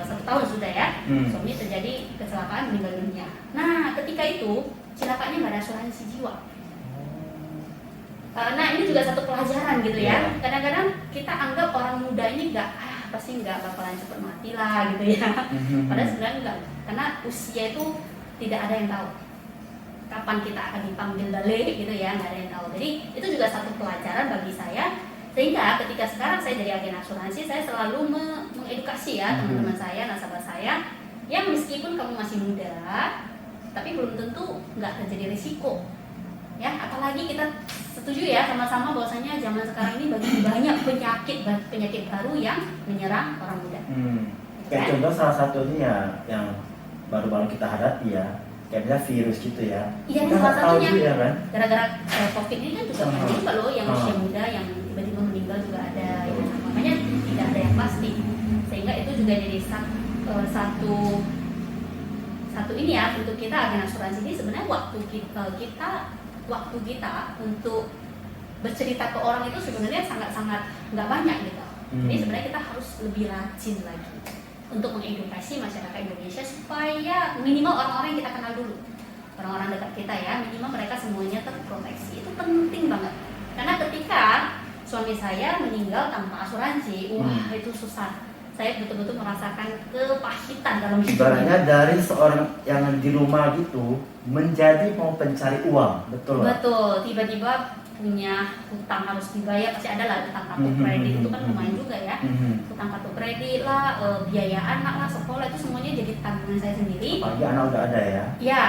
1 tahun sudah ya, suami terjadi kecelakaan meninggal dunia. Nah ketika itu celakanya nggak ada asuransi jiwa. Nah ini juga satu pelajaran gitu ya. Kadang-kadang kita anggap orang muda ini pasti nggak bakalan cepat mati lah gitu ya. Padahal sebenarnya enggak, karena usia itu tidak ada yang tahu kapan kita akan dipanggil balik gitu ya, nggak ada yang tahu. Jadi itu juga satu pelajaran bagi saya, sehingga ketika sekarang saya jadi agen asuransi, saya selalu mengedukasi ya teman-teman saya, nasabah saya, yang meskipun kamu masih muda, tapi belum tentu nggak terjadi risiko. Ya, apalagi kita setuju ya sama-sama bahwasanya zaman sekarang ini banyak penyakit baru yang menyerang orang muda. Kayak contoh salah satunya yang baru-baru kita hadapi ya, kayaknya virus gitu ya. Iya, salah satunya ya, kan? Gara-gara COVID ini kan juga banyak loh yang usia muda yang tiba-tiba meninggal juga ada. Ya. Makanya tidak ada yang pasti, sehingga itu juga jadi satu ini ya untuk kita agen asuransi ini sebenarnya waktu kita untuk bercerita ke orang itu sebenarnya sangat-sangat nggak banyak gitu. Jadi sebenarnya kita harus lebih rajin lagi untuk mengedukasi masyarakat Indonesia supaya minimal orang-orang yang kita kenal dulu, orang-orang dekat kita ya, minimal mereka semuanya terproteksi. Itu penting banget. Karena ketika suami saya meninggal tanpa asuransi, wah itu susah. saya betul-betul merasakan kepahitan dalam hidup. Ibaratnya dari seorang yang di rumah gitu menjadi mau pencari uang, betul nggak? Betul, tiba-tiba punya hutang harus dibayar, pasti ada lah hutang kartu kredit itu kan lumayan juga ya. Hutang kartu kredit lah, biaya anak lah, sekolah itu semuanya jadi tanggungan saya sendiri. Apalagi anak udah ada ya? Ya,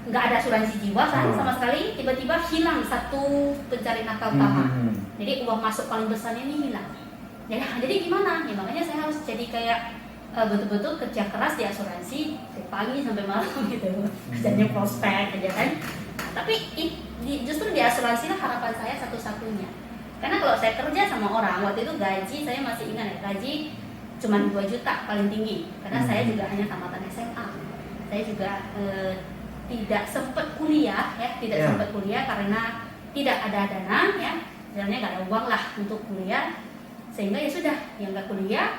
nggak ada asuransi jiwa kan sama sekali, tiba-tiba hilang satu pencari nafkah utama. Jadi uang masuk paling besar ini hilang. Ya, jadi gimana? Ya makanya saya harus jadi kayak betul-betul kerja keras di asuransi dari pagi sampai malam gitu, kerjanya prospek aja kan. Tapi justru di asuransi lah harapan saya satu-satunya. Karena kalau saya kerja sama orang, waktu itu gaji saya masih ingat ya, gaji cuma 2 juta paling tinggi. Karena saya juga hanya tamatan SMA. Saya juga tidak sempat kuliah ya, tidak sempat kuliah karena tidak ada dana ya, sebenarnya nggak ada uang lah untuk kuliah, sehingga ya sudah yang nggak kuliah.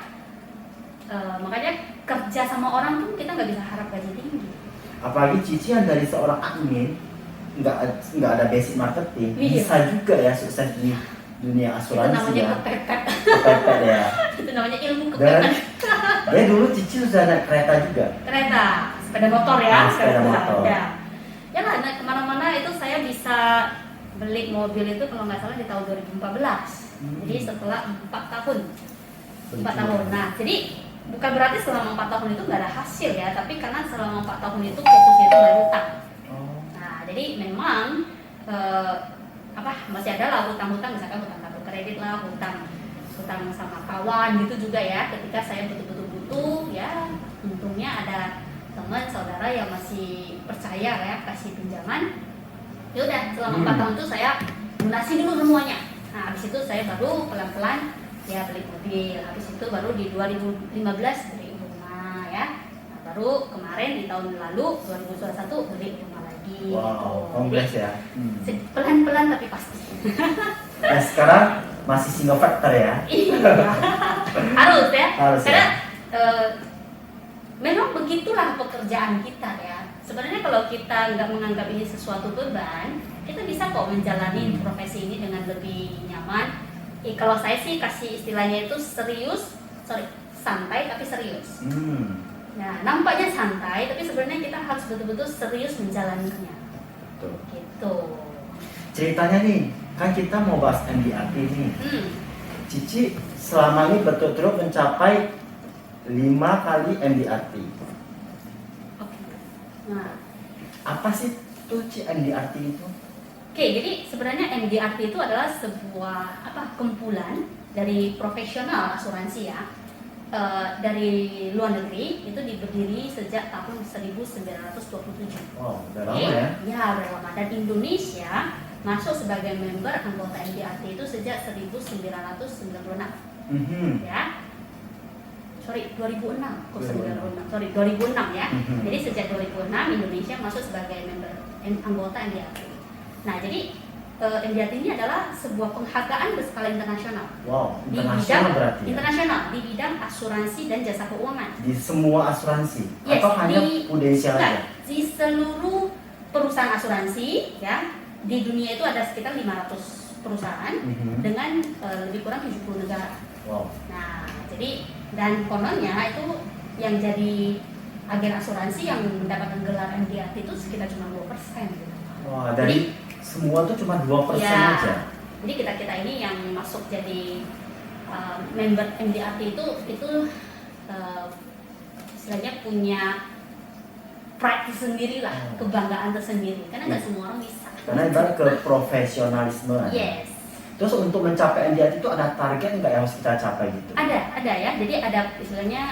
Makanya kerja sama orang tuh kita nggak bisa harap gaji tinggi. Apalagi Cici yang dari seorang admin nggak ada basic marketing, bisa juga ya sukses di dunia asuransi. Itu namanya ya. kepepet Ya. Itu namanya ilmu kepepet. Dan dulu Cici sudah naik kereta juga. Kereta, sepeda motor ya. Sepeda motor. Ya lah, naik kemana-mana itu saya bisa beli mobil itu kalau nggak salah di tahun 2014. Jadi setelah 4 tahun. 4 tahun. Nah, jadi bukan berarti selama 4 tahun itu nggak ada hasil ya, tapi karena selama 4 tahun itu fokusnya itu bayar hutang. Nah, jadi memang masih ada lah hutang-hutang, misalkan hutang kartu kredit lah, hutang sama kawan gitu juga ya. Ketika saya betul-betul butuh, ya untungnya ada teman saudara yang masih percaya ya kasih pinjaman. Ya udah selama 4 tahun itu saya lunasi dulu semuanya. Nah, habis itu saya baru pelan-pelan ya beli mobil. Habis itu baru di 2015 beli rumah ya. Nah, baru kemarin di tahun lalu 2021 beli rumah lagi. Wow, kongres ya. Pelan-pelan tapi pasti. Nah, sekarang masih single factor ya? Iya. Harus ya. Harus, karena ya? Memang begitulah pekerjaan kita ya. Sebenarnya kalau kita nggak menganggap ini sesuatu beban, kita bisa kok menjalani profesi ini dengan lebih nyaman. Kalau saya sih kasih istilahnya itu santai tapi serius. Nah, nampaknya santai, tapi sebenarnya kita harus betul-betul serius menjalaninya. Betul. Gitu. Ceritanya nih, kan kita mau bahas MDRT nih. Cici selama ini betul-betul mencapai 5 kali MDRT. Nah, apa sih tuh MDRT itu? Oke, jadi sebenarnya MDRT itu adalah sebuah kumpulan dari profesional asuransi ya. Dari luar negeri itu diberdiri sejak tahun 1927. Wow, udah lama ya? Ya, udah lama. Dan Indonesia masuk sebagai member anggota MDRT itu sejak 1996. Ya. Sorry, 2006. 2006 ya. Jadi sejak 2006 Indonesia masuk sebagai member anggota MDRT. Nah, jadi MDRT ini adalah sebuah penghargaan berskala internasional. Wow, internasional berarti. Internasional di bidang asuransi dan jasa keuangan. Di semua asuransi? Yes, atau hanya Prudential aja? Di seluruh perusahaan asuransi ya. Di dunia itu ada sekitar 500 perusahaan dengan lebih kurang 70 negara. Wow. Nah, jadi dan kononnya itu yang jadi agen asuransi yang mendapatkan gelar MDRT itu sekitar cuma 2% gitu. Wah, dari semua tuh cuma 2% ya, aja. Jadi kita ini yang masuk jadi member MDRT itu istilahnya punya pride tersendiri lah, kebanggaan tersendiri. Karena nggak semua orang bisa. Karena ibarat ke profesionalisme. Yes. Terus untuk mencapai MDRT itu ada target nggak yang harus kita capai gitu? Ada ya. Jadi ada istilahnya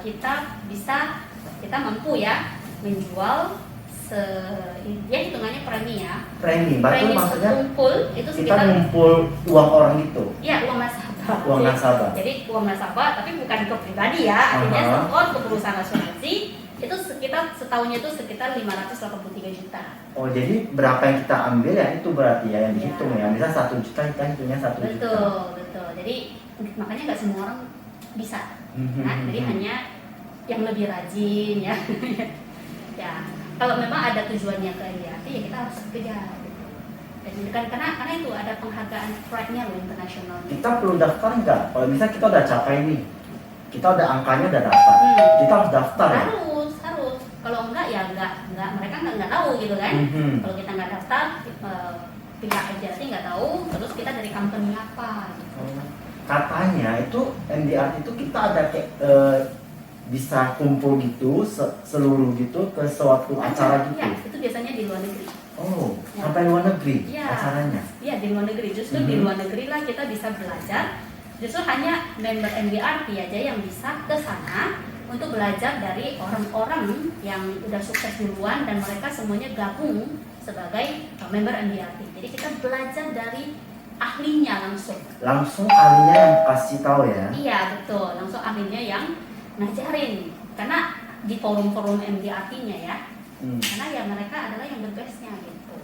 kita mampu ya menjual ya hitungannya premi ya. Premi maksudnya kumpul itu kita sekitar ngumpul uang orang gitu. Iya, uang nasabah. Uang nasabah. Jadi uang nasabah tapi bukan ke pribadi ya, artinya setor ke perusahaan asuransi itu sekitar setahunnya itu sekitar 583 juta. Oh, jadi berapa yang kita ambil ya itu berarti ya yang dihitung ya. Misal 1 juta kita hitungnya 1 juta. Betul. Jadi makanya nggak semua orang bisa. Nah, jadi hanya yang lebih rajin ya. Ya. Kalau memang ada tujuannya ke MDRT ya kita harus kejar. Dan karena itu ada penghargaan pride-nya loh internasional. Kita perlu daftar nggak? Kalau misalnya kita udah capai nih, kita udah angkanya udah dapat, kita harus daftar ya? Harus. Kalau enggak ya enggak mereka nggak tahu gitu kan. Kalau kita nggak daftar, pihak agensi nggak tahu, terus kita dari company apa gitu. Katanya itu MDRT itu kita ada kayak bisa kumpul gitu seluruh gitu ke suatu acara gitu. Iya, itu biasanya di luar negeri. Oh, Ya. sampai luar negeri Ya. acaranya? Iya, di luar negeri. Justru di luar negeri lah kita bisa belajar. Justru hanya member MDRT aja yang bisa ke sana untuk belajar dari orang-orang yang udah sukses duluan dan mereka semuanya gabung sebagai member MDRT. Jadi kita belajar dari ahlinya langsung. Langsung ahlinya yang kasih tahu ya? Iya, betul. Langsung ahlinya yang ngajarin. Karena di forum-forum MDRT-nya ya. Karena ya mereka adalah yang the best-nya gitu.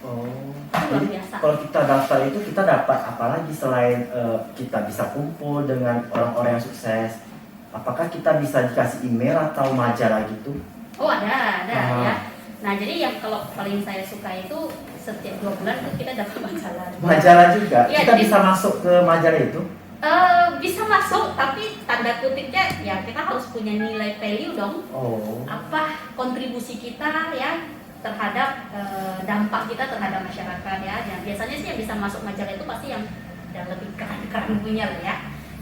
Oh, Itu luar biasa. kalau kita daftar itu kita dapat apa lagi selain kita bisa kumpul dengan orang-orang yang sukses? Apakah kita bisa dikasih email atau majalah gitu? Oh, ada Ah. ya. Nah, jadi yang kalau paling saya suka itu setiap 2 bulan itu kita dapat majalah. Majalah juga? Iya, Kita jadi- bisa masuk ke majalah itu? Bisa masuk, tapi tanda kutipnya ya kita harus punya nilai value dong. Oh. Apa kontribusi kita ya terhadap dampak kita terhadap masyarakat ya. Dan biasanya sih yang bisa masuk majalah itu pasti yang lebih keren-keren punya lah ya.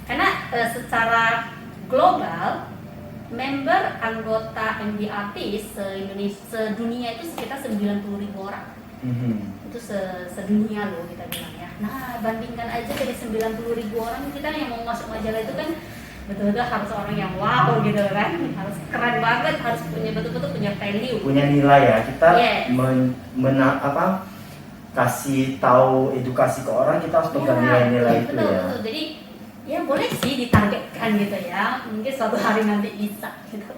Karena secara global member anggota MDRT sedunia itu sekitar 90.000 orang. Itu sedunia loh kita bilang ya. Nah, bandingkan aja dari 90.000 orang kita yang mau masuk majalah itu kan betul-betul harus orang yang wow gitu kan, harus keren banget, harus punya betul-betul punya value. Punya nilai ya, kita Yes. kasih tahu edukasi ke orang, kita harus pegang nilai-nilai itu betul, ya. betul. Jadi ya boleh sih ditargetkan gitu ya, mungkin suatu hari nanti bisa gitu.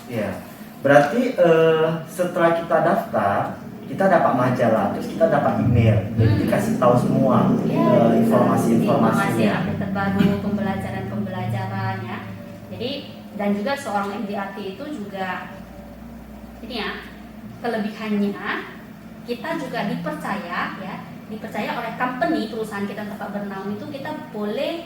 Ya, berarti setelah kita daftar, kita dapat majalah, terus kita dapat email, jadi dikasih tahu semua Informasi informasi-informasinya. update terbaru, pembelajaran ya. Jadi dan juga seorang MDRT itu juga ini ya kelebihannya kita juga dipercaya ya, dipercaya oleh company perusahaan kita tempat bernaung itu kita boleh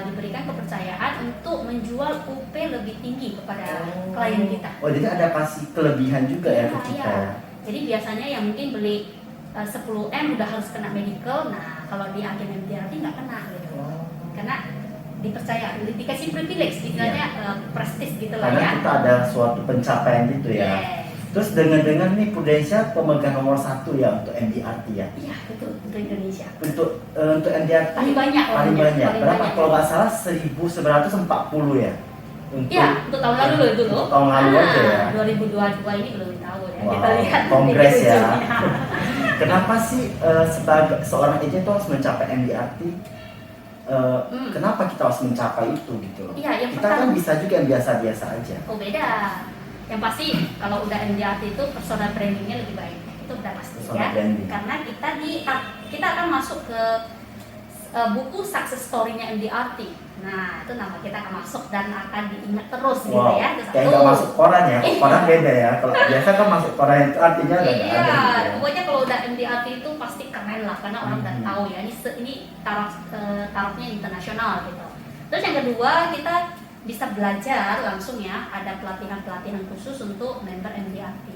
diberikan kepercayaan untuk menjual UP lebih tinggi kepada klien kita. Oh, jadi ada kasih kelebihan juga ya ke kita ya. Jadi biasanya yang mungkin beli 10M udah harus kena medical, nah kalau di agen MDRT nggak kena gitu. Karena dipercaya, dikasih privilege, istilahnya prestis gitu lah Karena ya. kita ada suatu pencapaian gitu ya. Yes. Terus dengan nih Prudensia pemegang nomor 1 ya untuk MDRT ya. Iya betul, untuk Indonesia. Untuk MDRT Paling banyak. paling banyak. Paling Berapa? banyak. Kalau nggak salah 1.940 ya. Iya, untuk tahun lalu loh itu loh. Untuk tahun lalu aja ya. 2022 ini belum tahu ya. Wow, Kita lihat kongres di ya. ujungnya. Kenapa sih sebagai seorang agent itu harus mencapai MDRT? Kenapa kita harus mencapai itu gitu loh? Iya, yang Kita kan pertama- bisa juga yang biasa-biasa aja. Oh beda. Yang pasti kalau udah MDRT itu personal brandingnya lebih baik. Itu udah pasti Personal ya. branding. Karena kita akan masuk ke buku success story-nya MDRT. Nah, itu nama kita akan masuk dan akan diingat terus gitu Wow, ya. Itu kayak satu. nggak masuk koran ya, Iya. koran beda ya. Kalau biasa kan masuk koran itu artinya udah nggak Iya, ada gitu ya. pokoknya kalau udah MDRT itu pasti keren lah karena orang udah tahu ya ini tarafnya internasional gitu. Terus yang kedua kita bisa belajar langsung ya, ada pelatihan-pelatihan khusus untuk member MDRT.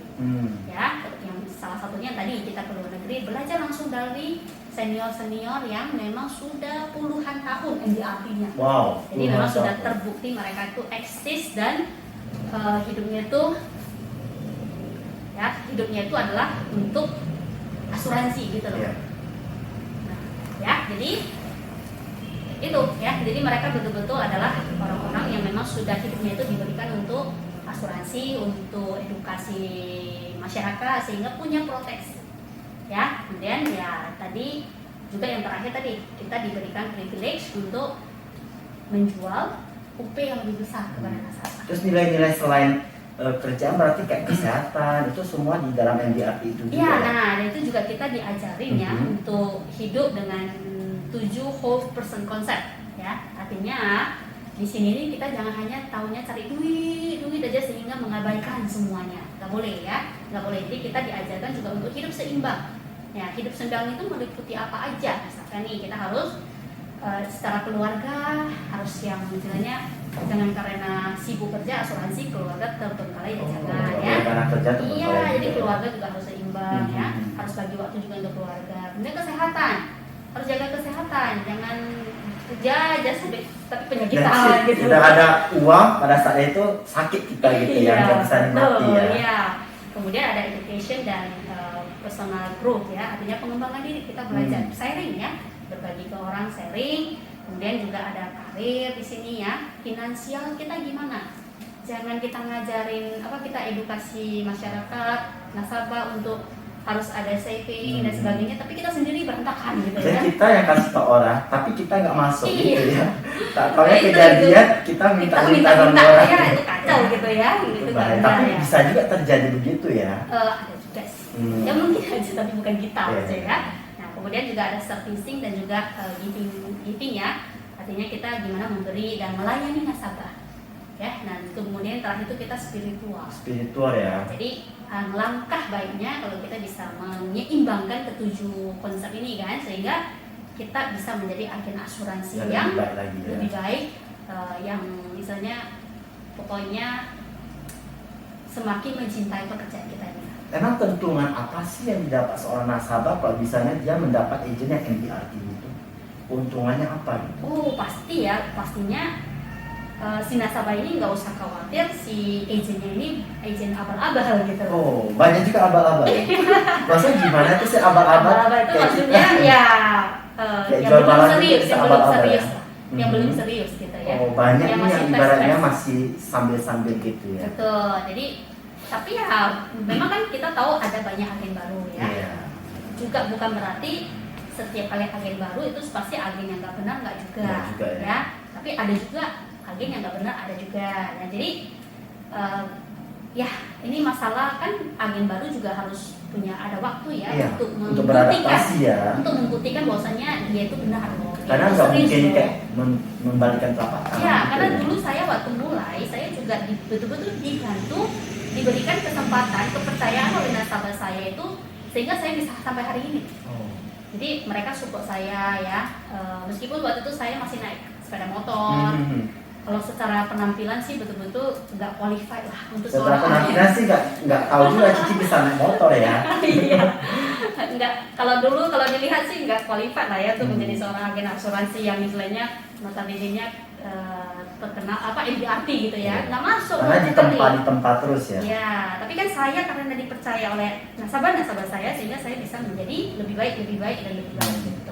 Ya, yang salah satunya tadi kita ke luar negeri belajar langsung dari senior-senior yang memang sudah puluhan tahun MDRT-nya. Wow. Jadi memang puluhan sudah tahun. terbukti mereka itu eksis dan hidupnya itu adalah untuk asuransi gitu loh. Iya. Nah, ya, jadi itu ya, jadi mereka betul-betul adalah orang-orang yang memang sudah hidupnya itu diberikan untuk asuransi, untuk edukasi masyarakat sehingga punya proteksi. Ya, kemudian ya tadi juga yang terakhir tadi kita diberikan privilege untuk menjual UP yang lebih besar kepada nasabah. Terus nilai-nilai selain kerjaan berarti kayak kesehatan itu semua di dalam MDRT itu juga. Iya, ya? nah itu juga kita diajarin ya untuk hidup dengan 7 whole person concept ya. Artinya di sini nih kita jangan hanya taunya cari duit aja sehingga mengabaikan semuanya. Nggak boleh ya, nggak boleh. Jadi kita diajarkan juga untuk hidup seimbang. Ya, hidup seimbang itu meliputi apa aja. Misalkan nih kita harus secara keluarga harus yang istilahnya jangan karena sibuk kerja asuransi keluarga terbengkalai ya jangan ya. Karena kerja Iya, jadi keluarga juga harus seimbang ya, harus bagi waktu juga untuk keluarga. Kemudian kesehatan, harus jaga kesehatan, jangan kerja aja sampai tapi penyakitan gitu. Udah ada uang pada saat itu sakit kita gitu ya, nggak bisa nikmati ya. Iya. Kemudian ada education dan personal growth ya, artinya pengembangan diri, kita belajar sharing ya, berbagi ke orang, sharing. Kemudian juga ada karir di sini ya, finansial kita gimana? Jangan kita ngajarin kita edukasi masyarakat nasabah untuk harus ada saving dan sebagainya, tapi kita sendiri berantakan gitu ya. Jadi kita yang kasih ke orang, tapi kita nggak masuk gitu ya. Tak tahu Nah, kejadian kita minta sama orang. Ya, itu kacau gitu ya. Itu Tapi ya. bisa juga terjadi begitu ya. Ada juga sih. Ya mungkin aja tapi bukan kita aja ya. Nah, kemudian juga ada servicing dan juga giving ya. Artinya kita gimana memberi dan melayani nasabah. Ya, nah kemudian terakhir itu kita spiritual ya. Jadi langkah baiknya kalau kita bisa menyeimbangkan ketujuh konsep ini kan, sehingga kita bisa menjadi agen asuransi yang lebih baik, yang misalnya pokoknya semakin mencintai pekerjaan kita ini. Emang keuntungan apa sih yang didapat seorang nasabah kalau misalnya dia mendapat agent yang MDRT itu? Keuntungannya apa gitu? Pastinya si nasabah ini nggak usah khawatir si agennya ini agen abal-abal gitu. Oh, banyak juga abal-abal. Maksudnya gimana tuh sih abal-abal? Abal-abal itu maksudnya yang belum serius, yang belum serius gitu ya. Oh, banyak yang yang ibaratnya masih sambil-sambil gitu ya. Betul. Jadi tapi ya memang kan kita tahu ada banyak agen baru ya. Yeah. Juga bukan berarti setiap kali agen baru itu pasti agen yang nggak benar, nggak juga ya. Tapi ada juga agen yang nggak benar, ada juga. Nah jadi ini masalah kan agen baru juga harus punya ada waktu ya, untuk beradaptasi ya, untuk membuktikan bahwasanya dia itu benar loh. Karena nggak mungkin kayak membalikan telapak tangan. Ya, karena dulu saya waktu mulai saya juga betul-betul dibantu, diberikan kesempatan, kepercayaan oleh nasabah saya itu sehingga saya bisa sampai hari ini. Jadi mereka support saya ya, meskipun waktu itu saya masih naik sepeda motor. Kalau secara penampilan sih betul-betul nggak qualified lah untuk secara penampilan sih nggak tahu juga Cici bisa naik motor ya. Iya, nggak. Kalau dilihat sih nggak qualified lah ya untuk menjadi seorang agen asuransi yang istilahnya notabene-nya terkenal MDRT gitu ya, nggak masuk. Karena di tempat terus ya. Ya, tapi kan saya karena dipercaya oleh nasabah saya sehingga saya bisa menjadi lebih baik gitu.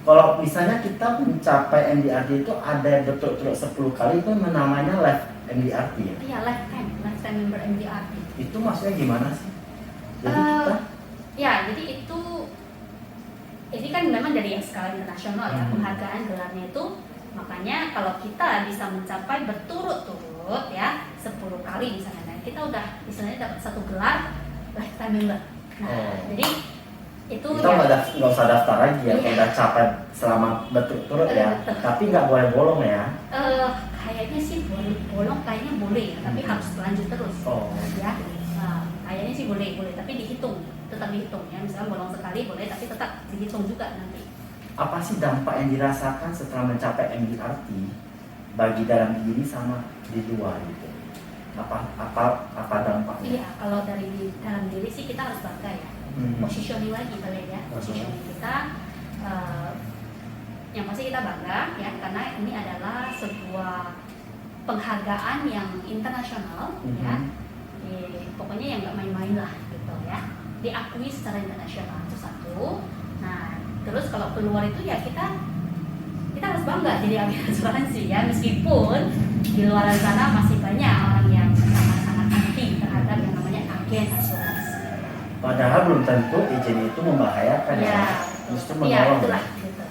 Kalau misalnya kita mencapai MDRT itu ada betul-betul 10 kali itu namanya live MDRT ya? Iya, lifetime member MDRT. Itu maksudnya gimana sih? Jadi jadi ini kan memang dari yang skala internasional ya, penghargaan gelarnya itu. Makanya kalau kita bisa mencapai berturut-turut ya 10 kali misalnya, kita udah misalnya dapat satu gelar lifetime member. Nah, jadi itu kita nggak usah daftar lagi ya, kalau udah capai selama berturut-turut ya, tapi nggak boleh bolong ya. Kayaknya sih boleh ya, tapi harus lanjut terus. Ya, kayaknya sih boleh, tapi tetap dihitung ya. Misalnya bolong sekali boleh, tapi tetap dihitung juga nanti. Apa sih dampak yang dirasakan setelah mencapai MDRT bagi dalam diri sama di luar gitu? Apa dampaknya? Iya, kalau dari dalam diri sih kita harus bangga ya. Positioning lagi kali ya, positioning kita yang pasti kita bangga ya, karena ini adalah sebuah penghargaan yang internasional ya, pokoknya yang nggak main-main lah gitu ya, diakui secara internasional itu satu. Nah terus kalau keluar itu ya kita harus bangga jadi agen asuransi ya, meskipun di luar sana masih banyak orang yang sangat-sangat anti terhadap yang namanya agen asuransi. Padahal belum tentu agent itu membahayakan ya, justru menolong. Itulah, gitu.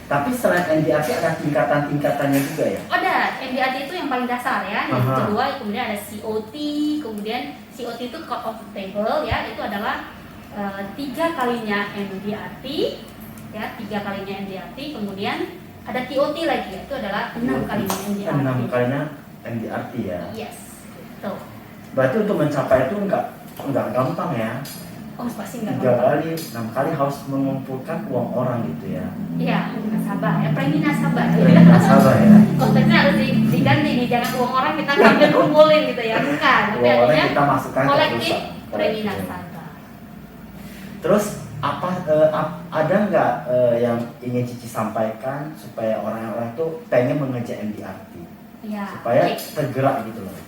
Tapi selain MDRT ada tingkatan-tingkatannya juga ya? Ada, MDRT itu yang paling dasar ya. Yang kedua kemudian ada COT, kemudian COT itu Code of Table ya, itu adalah 3 kalinya MDRT ya, 3 kalinya MDRT, kemudian ada TOT lagi, itu adalah 6 kalinya MDRT. 6 kalinya MDRT ya? Yes, gitu. Berarti untuk mencapai itu enggak gampang ya? Oh pasti nggak 3 gampang. kali, 6 kali harus mengumpulkan uang orang gitu ya. Iya, nasabah ya, premi nasabah. Nasabah ya. Konteksnya harus diganti nih, jangan uang orang kita ambil kumpulin gitu ya, bukan. Tapi Uang orang artinya kita masukkan ke kolektif perusahaan. premi nasabah. Terus ada nggak yang ingin Cici sampaikan supaya orang-orang itu pengen mengejar MDRT Iya. supaya Oke. tergerak gitu loh.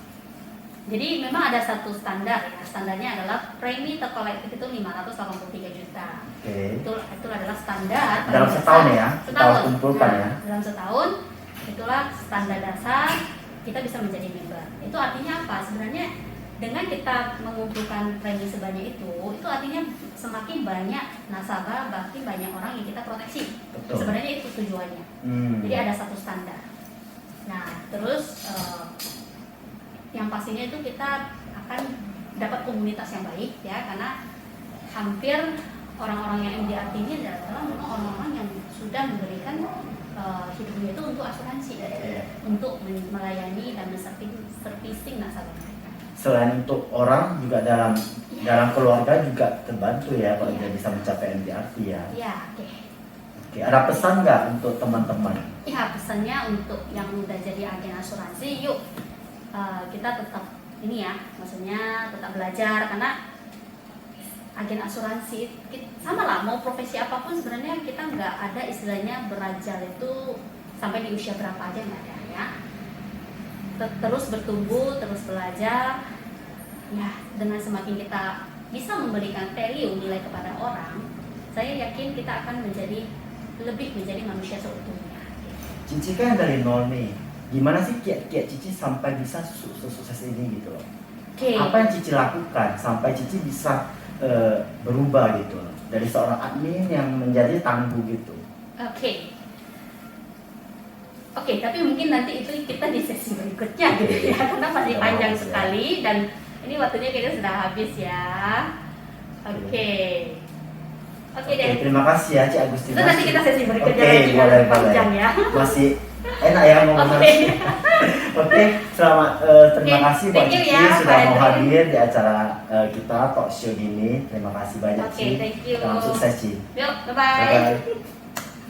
Jadi memang ada satu standar ya, standarnya adalah premi terkolektif itu 583 juta. Oke. Itu adalah standar Dalam paling setahun dasar. ya, kita Setahun. kumpulkan Nah, ya. dalam setahun itulah standar dasar kita bisa menjadi member. Itu artinya apa? Sebenarnya dengan kita mengumpulkan premi sebanyak itu artinya semakin banyak nasabah, bahkan banyak orang yang kita proteksi. Betul. Sebenarnya itu tujuannya. Jadi ada satu standar. Nah, terus yang pastinya itu kita akan dapat komunitas yang baik ya, karena hampir orang-orang yang MDRT ini adalah orang-orang yang sudah memberikan hidupnya itu untuk asuransi, untuk melayani dan servicing nasabah mereka. Selain untuk orang juga dalam keluarga juga terbantu ya kalau dia bisa mencapai MDRT ya. Iya, oke. Oke, ada pesan nggak untuk teman-teman? Iya, pesannya untuk yang udah jadi agen asuransi, yuk kita tetap ini ya, maksudnya tetap belajar, karena agen asuransi sama lah, mau profesi apapun sebenarnya kita nggak ada istilahnya berajal itu sampai di usia berapa aja, nggak ada ya. Terus bertumbuh, terus belajar ya, dengan semakin kita bisa memberikan value nilai kepada orang, saya yakin kita akan menjadi manusia seutuhnya. Cici kan dari nol nih, gimana sih kiat-kiat Cici sampai bisa sukses ini gitu loh? Apa yang Cici lakukan sampai Cici bisa berubah gitu loh, dari seorang admin yang menjadi tangguh gitu? Oke, tapi mungkin nanti itu kita di sesi berikutnya gitu ya, karena masih panjang sekali dan ini waktunya kita sudah habis ya. Oke deh. Terima kasih ya Cik Agustina. Itu nanti kita sesi berikutnya Oke, lagi boleh. panjang ya. Masih enak ya ngomong. Oke, selamat terima kasih buat thank you Cici ya, sudah Pak mau Edwin. hadir di acara kita talk show gini. Terima kasih banyak Cici. Thank you. Salam sukses Cici. Yuk, bye-bye. Bye-bye.